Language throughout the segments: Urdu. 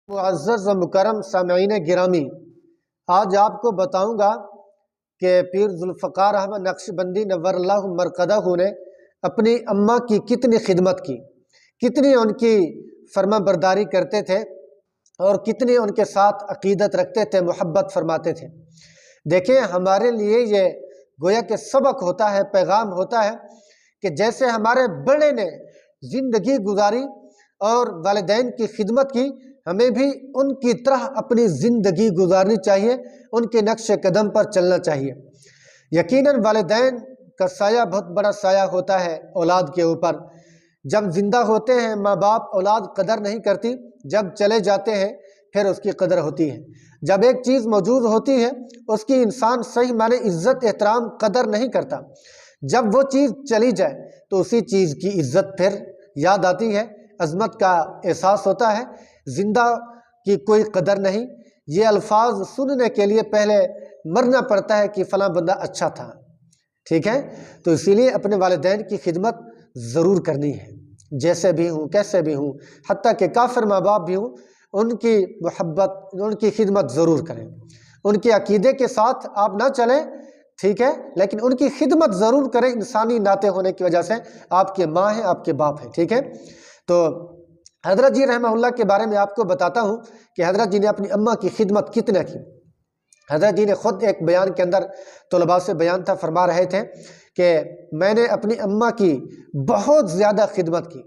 معزز و مکرم سامعین گرامی، آج آپ کو بتاؤں گا کہ پیر ذوالفقار احمد نقشبندی نور اللہ مرقدہ نے اپنی اماں کی کتنی خدمت کی، کتنی ان کی فرما برداری کرتے تھے اور کتنی ان کے ساتھ عقیدت رکھتے تھے، محبت فرماتے تھے۔ دیکھیں، ہمارے لیے یہ گویا کہ سبق ہوتا ہے، پیغام ہوتا ہے کہ جیسے ہمارے بڑے نے زندگی گزاری اور والدین کی خدمت کی، ہمیں بھی ان کی طرح اپنی زندگی گزارنی چاہیے، ان کے نقش قدم پر چلنا چاہیے۔ یقیناً والدین کا سایہ بہت بڑا سایہ ہوتا ہے اولاد کے اوپر۔ جب زندہ ہوتے ہیں ماں باپ، اولاد قدر نہیں کرتی، جب چلے جاتے ہیں پھر اس کی قدر ہوتی ہے۔ جب ایک چیز موجود ہوتی ہے اس کی انسان صحیح معنی عزت احترام قدر نہیں کرتا، جب وہ چیز چلی جائے تو اسی چیز کی عزت پھر یاد آتی ہے، عظمت کا احساس ہوتا ہے۔ زندہ کی کوئی قدر نہیں، یہ الفاظ سننے کے لیے پہلے مرنا پڑتا ہے کہ فلاں بندہ اچھا تھا، ٹھیک ہے؟ تو اسی لیے اپنے والدین کی خدمت ضرور کرنی ہے، جیسے بھی ہوں کیسے بھی ہوں، حتیٰ کہ کافر ماں باپ بھی ہوں، ان کی محبت ان کی خدمت ضرور کریں۔ ان کے عقیدے کے ساتھ آپ نہ چلیں، ٹھیک ہے، لیکن ان کی خدمت ضرور کریں، انسانی ناطے ہونے کی وجہ سے آپ کے ماں ہیں، آپ کے باپ ہیں، ٹھیک ہے؟ تو حضرت جی رحمہ اللہ کے بارے میں آپ کو بتاتا ہوں کہ حضرت جی نے اپنی اماں کی خدمت کتنا کی۔ حضرت جی نے خود ایک بیان کے اندر طلباء سے بیان تھا، فرما رہے تھے کہ میں نے اپنی اماں کی بہت زیادہ خدمت کی،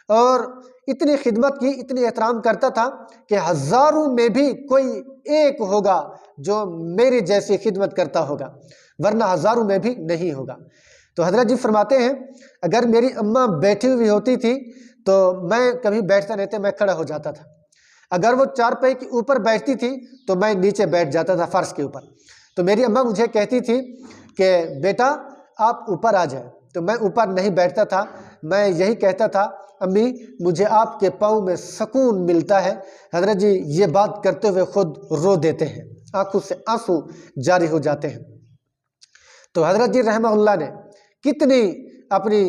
اور اتنی خدمت کی، اتنی احترام کرتا تھا کہ ہزاروں میں بھی کوئی ایک ہوگا جو میری جیسی خدمت کرتا ہوگا، ورنہ ہزاروں میں بھی نہیں ہوگا۔ تو حضرت جی فرماتے ہیں اگر میری اماں بیٹھی ہوئی ہوتی تھی تو میں کبھی بیٹھتا نہیں تھا، میں کھڑا ہو جاتا تھا۔ اگر وہ چارپائی کے اوپر بیٹھتی تھی تو میں نیچے بیٹھ جاتا تھا، فرش کے اوپر۔ تو میری اماں مجھے کہتی تھی کہ بیٹا آپ اوپر آ جائیں، تو میں اوپر نہیں بیٹھتا تھا، میں یہی کہتا تھا امی مجھے آپ کے پاؤں میں سکون ملتا ہے۔ حضرت جی یہ بات کرتے ہوئے خود رو دیتے ہیں، آنکھوں سے آنسو جاری ہو جاتے ہیں۔ تو حضرت جی رحمہ اللہ نے کتنی اپنی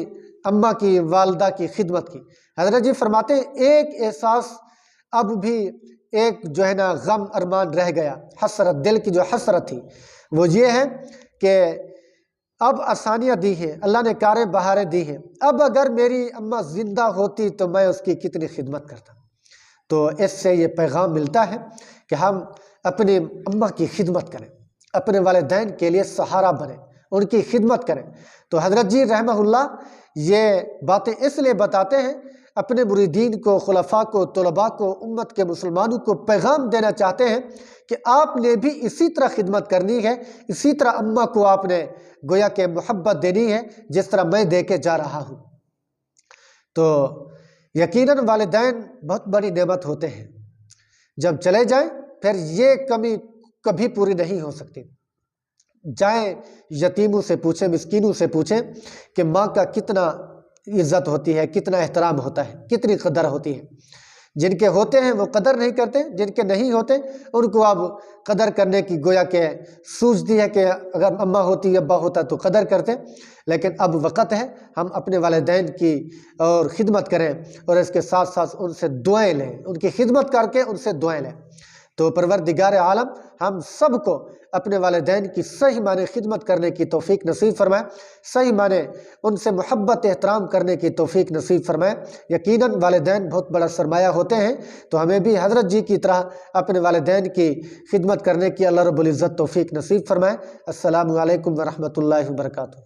اماں کی، والدہ کی خدمت کی۔ حضرت جی فرماتے ہیں ایک احساس اب بھی ایک جو ہے نا غم ارمان رہ گیا، حسرت، دل کی جو حسرت تھی وہ یہ ہے کہ اب آسانیاں دی ہیں، اللہ نے کاریں بہاریں دی ہیں، اب اگر میری اماں زندہ ہوتی تو میں اس کی کتنی خدمت کرتا۔ تو اس سے یہ پیغام ملتا ہے کہ ہم اپنی اماں کی خدمت کریں، اپنے والدین کے لیے سہارا بنیں، ان کی خدمت کریں۔ تو حضرت جی رحمہ اللہ یہ باتیں اس لیے بتاتے ہیں، اپنے مریدین کو، خلفاء کو، طلباء کو، امت کے مسلمانوں کو پیغام دینا چاہتے ہیں کہ آپ نے بھی اسی طرح خدمت کرنی ہے، اسی طرح اماں کو آپ نے گویا کہ محبت دینی ہے جس طرح میں دے کے جا رہا ہوں۔ تو یقیناً والدین بہت بڑی نعمت ہوتے ہیں، جب چلے جائیں پھر یہ کمی کبھی پوری نہیں ہو سکتی۔ جائیں یتیموں سے پوچھیں، مسکینوں سے پوچھیں کہ ماں کا کتنا عزت ہوتی ہے، کتنا احترام ہوتا ہے، کتنی قدر ہوتی ہے۔ جن کے ہوتے ہیں وہ قدر نہیں کرتے، جن کے نہیں ہوتے ان کو اب قدر کرنے کی گویا کہ سوچتی ہے کہ اگر اماں ہوتی، ابا ہوتا تو قدر کرتے۔ لیکن اب وقت ہے ہم اپنے والدین کی اور خدمت کریں، اور اس کے ساتھ ساتھ ان سے دعائیں لیں، ان کی خدمت کر کے ان سے دعائیں لیں۔ تو پروردگار عالم ہم سب کو اپنے والدین کی صحیح معنی خدمت کرنے کی توفیق نصیب فرمائے، صحیح معنی ان سے محبت احترام کرنے کی توفیق نصیب فرمائے۔ یقیناً والدین بہت بڑا سرمایہ ہوتے ہیں، تو ہمیں بھی حضرت جی کی طرح اپنے والدین کی خدمت کرنے کی اللہ رب العزت توفیق نصیب فرمائے۔ السلام علیکم ورحمۃ اللہ وبرکاتہ۔